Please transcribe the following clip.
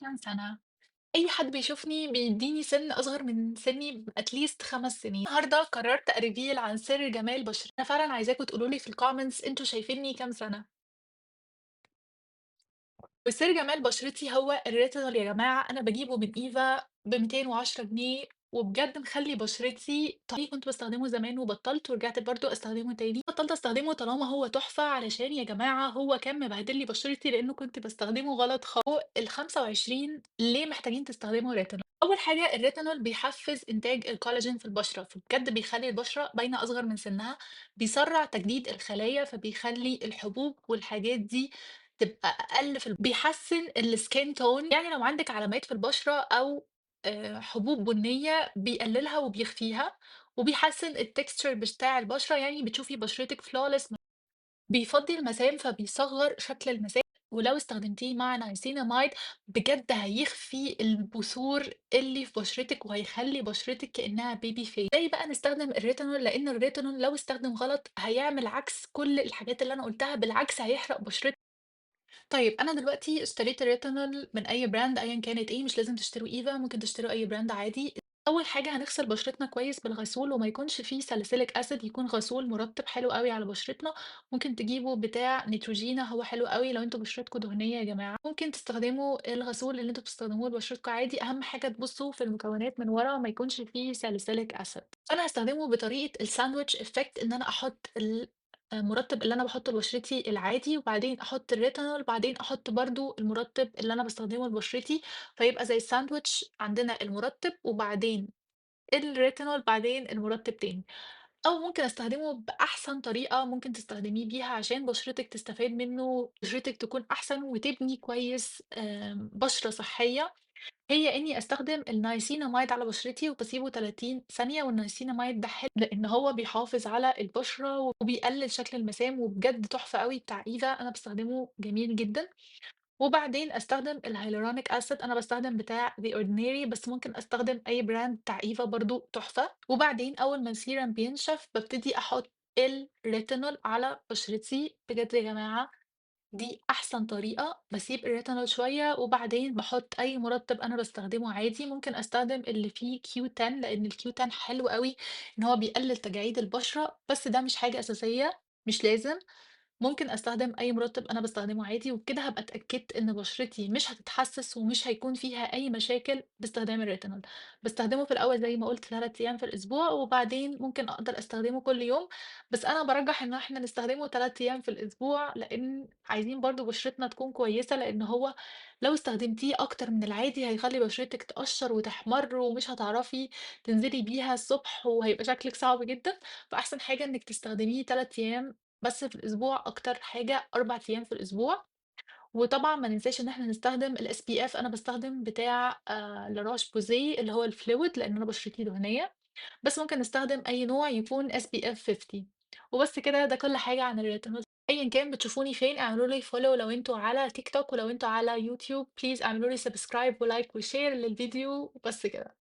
كام سنة؟ أي حد بيشوفني بيدّيني سِن أصغر من سِنّي at least 5 سنين. النهارده قررت أreveal عن سر جمال بشرتي. أنا فعلًا عايزاكم تقولوا لي في الcomments أنتم شايفينّي كام سنة؟ وسر جمال بشرتي هو الretinol يا جماعة. أنا باجيبه من إيفا ب210 جنيه، وبجد مخلّي بشرتي كنت باستخدمه زمان وبطّلت ورجعت برضه أستخدمه تاني. بطّلت أستخدمه طالما هو تحفة، علشان يا جماعة هو كان مبهدل لي بشرتي لإنه كنت باستخدمه غلط فوق ال25 ليه محتاجين تستخدموا retinol؟ أول حاجة الretinol بيحفّز إنتاج الكولاجين في البشرة، فبجد بيخلّي البشرة باينة أصغر من سنها، بيسرّع تجديد الخلايا، فبيخلّي الحبوب والحاجات دي تبقى أقل بيحسّن الskin tone، يعني لو عندِك علامات في البشرة أو حبوب بُنية بيقللها وبيخفيها، وبيحسّن الtexture بتاع البشرة، يعني بتشوفي بشرتِك flawless. بيفضّي المسام فبيصغّر شكل المسام، ولو استخدمتيه مع niacinamide بجد هيخفي البثور اللي في بشرتِك، وهيخلّي بشرتِك كإنها baby face. إزاي بقى نستخدم الretinol؟ لإن الretinol لو استخدم غلط هيعمل عكس كل الحاجات اللي أنا قُلتها، بالعكس هيحرق بشرتِك. طيب أنا دلوقتي اشتريت الريتانول من أي براند أيًا كانت إيه، مش لازم تشتروا إيفا، ممكن تشتروا أي براند عادي. أول حاجة هنغسل بشرتنا كويس بالغسول وما يكونش فيه ساليسيليك أسيد، يكون غسول مرطب حلو أوي على بشرتنا. ممكن تجيبوا بتاع نيتروجينا، هو حلو أوي لو أنتم بشرتكم دهنية يا جماعة. ممكن تستخدموا الغسول اللي أنتم بتستخدموه لبشرتكم عادي، أهم حاجة تبصوا في المكونات من ورا ما يكونش فيه ساليسيليك أسيد. أنا هاستخدمه بطريقة الساندويتش إفكت، إن أنا أحط المُرطِّب اللي أنا باحطه لبشرتي العادي، وبعدين أحط الريتينول، بعدين أحط برضه المُرطِّب اللي أنا باستخدمه لبشرتي، فيبقى زي الساندويتش، عندنا المُرطِّب وبعدين الريتينول، بعدين المُرطِّب تاني. أو ممكن أستخدمه بأحسن طريقة ممكن تستخدميه بيها عشان بشرتِك تستفاد منه، بشرتِك تكون أحسن وتبني كويس بشرة صحية. هي إني أستخدم النياسيناميد على بشرتي وباسيبه 30 ثانية، والنياسيناميد ده حلو لإن هو بيحافظ على البشرة وبيقلل شكل المسام، وبجد تحفة أوي بتاع إيفا أنا باستخدمه جميل جدًا. وبعدين أستخدم الهيالورونيك أسيد، أنا باستخدم بتاع The Ordinary بس ممكن أستخدم أي براند بتاع إيفا برضه تحفة. وبعدين أول ما السيرم بينشف بابتدي أحط الريتينول على بشرتي. بجد يا جماعة دي أحسن طريقة. باسيب الريتينول شوية وبعدين باحط أي مُرطِّب أنا باستخدمه عادي، ممكن أستخدم اللي فيه Q10 لإن الQ10 حلو أوي إن هو بيقلل تجاعيد البشرة، بس ده مش حاجة أساسية، مش لازم. ممكن أستخدم أي مُرطِّب أنا باستخدمه عادي، وبكده هابقى اتأكدت إن بشرتي مش هتتحسس ومش هيكون فيها أي مشاكل باستخدام الريتينول. باستخدمه في الأول زي ما قُلت 3 أيام في الأسبوع، وبعدين ممكن أقدر أستخدمه كل يوم، بس أنا بارجّح إن إحنا نستخدمه 3 أيام في الأسبوع، لإن عايزين برضه بشرتنا تكون كويسة، لإن هو لو استخدمتيه أكتر من العادي هيخلّي بشرتِك تقشّر وتحمَر ومش هتعرفي تنزلي بيها الصبح وهيبقى شكلِك صعب جدًا. فأحسن حاجة إنِّك تستخدميه 3 أيام بس في الأسبوع، أكتر حاجة 4 أيام في الأسبوع. وطبعًا ما ننساش إن إحنا نستخدم الSPF. أنا باستخدم بتاع La Roche Posay اللي هو الfluid لإن أنا بشرتي دهنية، بس ممكن نستخدم أي نوع يكون SPF 50. وبس كده، ده كل حاجة عن الretinol. أيًا كان بتشوفوني فين اعملوا لي follow لو أنتم على TikTok، ولو أنتم على YouTube please اعملوا لي subscribe وlike وshare للفيديو، وبس كده.